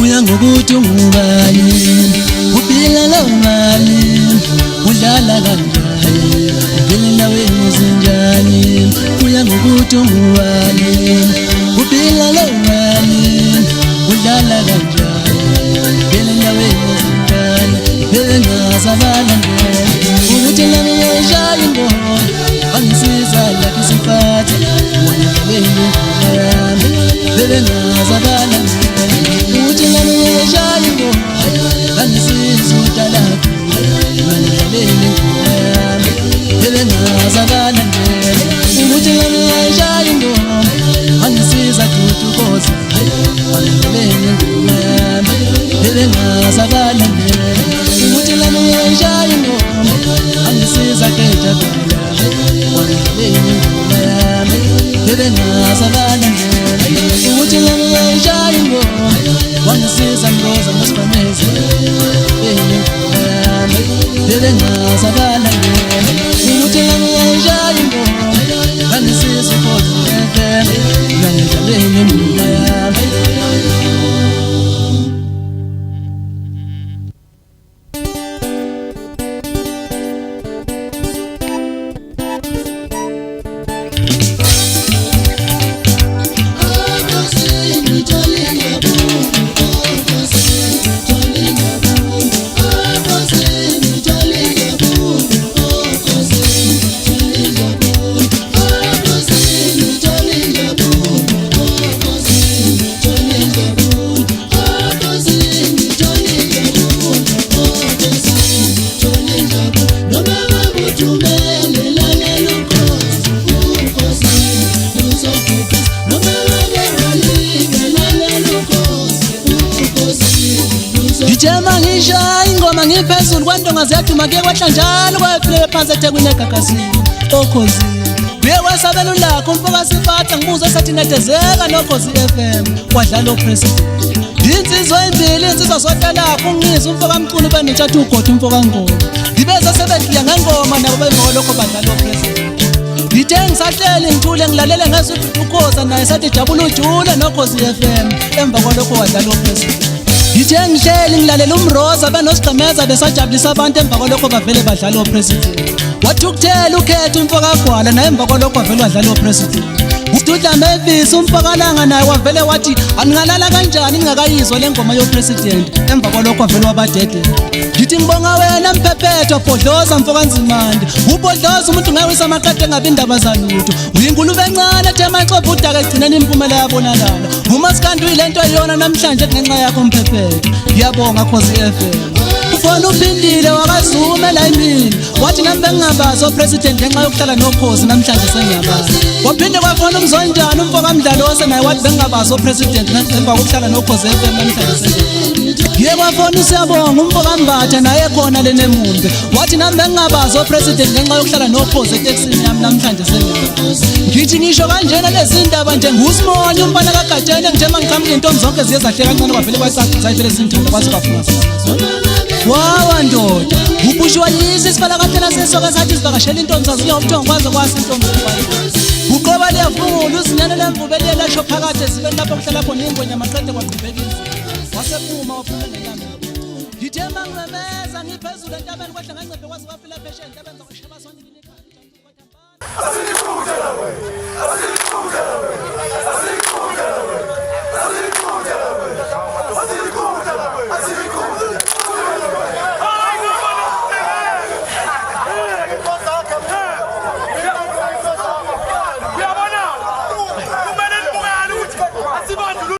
kuya ngokuthi ungubani uphila lo mali udlala kanjani vele nawe uzinjani kuya ngokuthi ungubani uphila lo mali udlala kanjani vele nawe uzinjani vele ngazabala ukuthi nami ngishaya ingoma angisiza lakho siphathe wena vele ngiyami vele ngazabala ukuthi nami ngishaya ingoma angisiza utalakho wena vele ngiyami vele ngazabala ukuthi nami ngishaya ingoma angisiza tutukoza wena vele ngiyami vele ngazabala ukuthi nami ngishaya ingoma angisiza keja vele ngazabala ukuthi nami ngishaya ingoma wangisiza ngoza ngosifaneze vele ngazabala ukuthi nami ngishaya ingoma wangisiza ngoza ngangidlaleni ngoma yami. Jema ngishaya ingoma ngiphezulu kwandonga zethu make kwahlanjana kwaphile phansi eThekwini eGagasini okhozi bekwasabela ulakho umfoka sifatha ngibuza sathi netezeka noKhosi FM kwadlala opresident insizwa impilo insizwa zotalakho ungizwa umfoka mculu benitshatha ugodo umfoka ngoma ngibeza sebedliya ngengoma nabo bengolokho badlala opresident ngithe ngisahleli ngithule ngilalele ngezwe uKhosi naye sathi jabula ujule noKhosi FM emva kwalokho wadlala opresident ngithe ngihleli ngilalela umroza benosigqemeza besajabulisa abantu emva kwalokho bavele badlala opresident wathi ukuthela ukhetha umfoka Gwala naye emva kwalokho wavele wadlala opresident uStudla Mavis umfoka Langa naye wavele wathi aningalala kanjani ningakayizwa lengoma yopresident emva kwalokho wavele wabadede ngithi ngibonga wena Mphephetho Bhodloza mfoka Nzimande uBhodloza umuntu ngayewisa amaqede engabe indaba zalutho uyingulube encane ethe maxobo udaka egcineni impumela yabonakala uma sikanti uyilento eyona namhlanje ngenxa yakho Mphephetho ngiyabonga Khosi FM ufona uphindile wakazume la imini wathi nami bengingabazi opresident ngenxa yokuhlala noKhosi namhlanje sengiyabazi waphinde kwafona umzonjana umfoka Mdlalo naye wathi bengingabazi opresident emva kokuhlala noKhosi FM namhlanje sengiyabazi ngiye kwafona usiyabonga umfoka Mbatha naye khona lenemumbe wathi nami bengingabazi opresident ngenxa yokuhlala noKhosi eTexini yami namhlanje sengiyabazi ngithi ngisho kanjena lezi ndaba nje nguSimoni umfana kaGatsheni ngithe mangiqhamuka intombi zonke ziye zahle kancane kwavele kwasayivele sinthanda kwasibafuna wawa ndoda ubushiwa yisi sifala kathena sesoka sathi sivakashela intombi saziya ubuthongo kwaze kwasa intombi uqoba liyafungula uzinyane lemvubu eliyelasho phakathi esibeni lapho kuhlala khona ingonyama maqede kwaqhubekisa wasephuma wafuna ngelanga ngithe mangimemeza ngiphezulu entabeni kwahle ngancebe kwaze kwafila phesheya entabeni zakusheba sonke linikhathi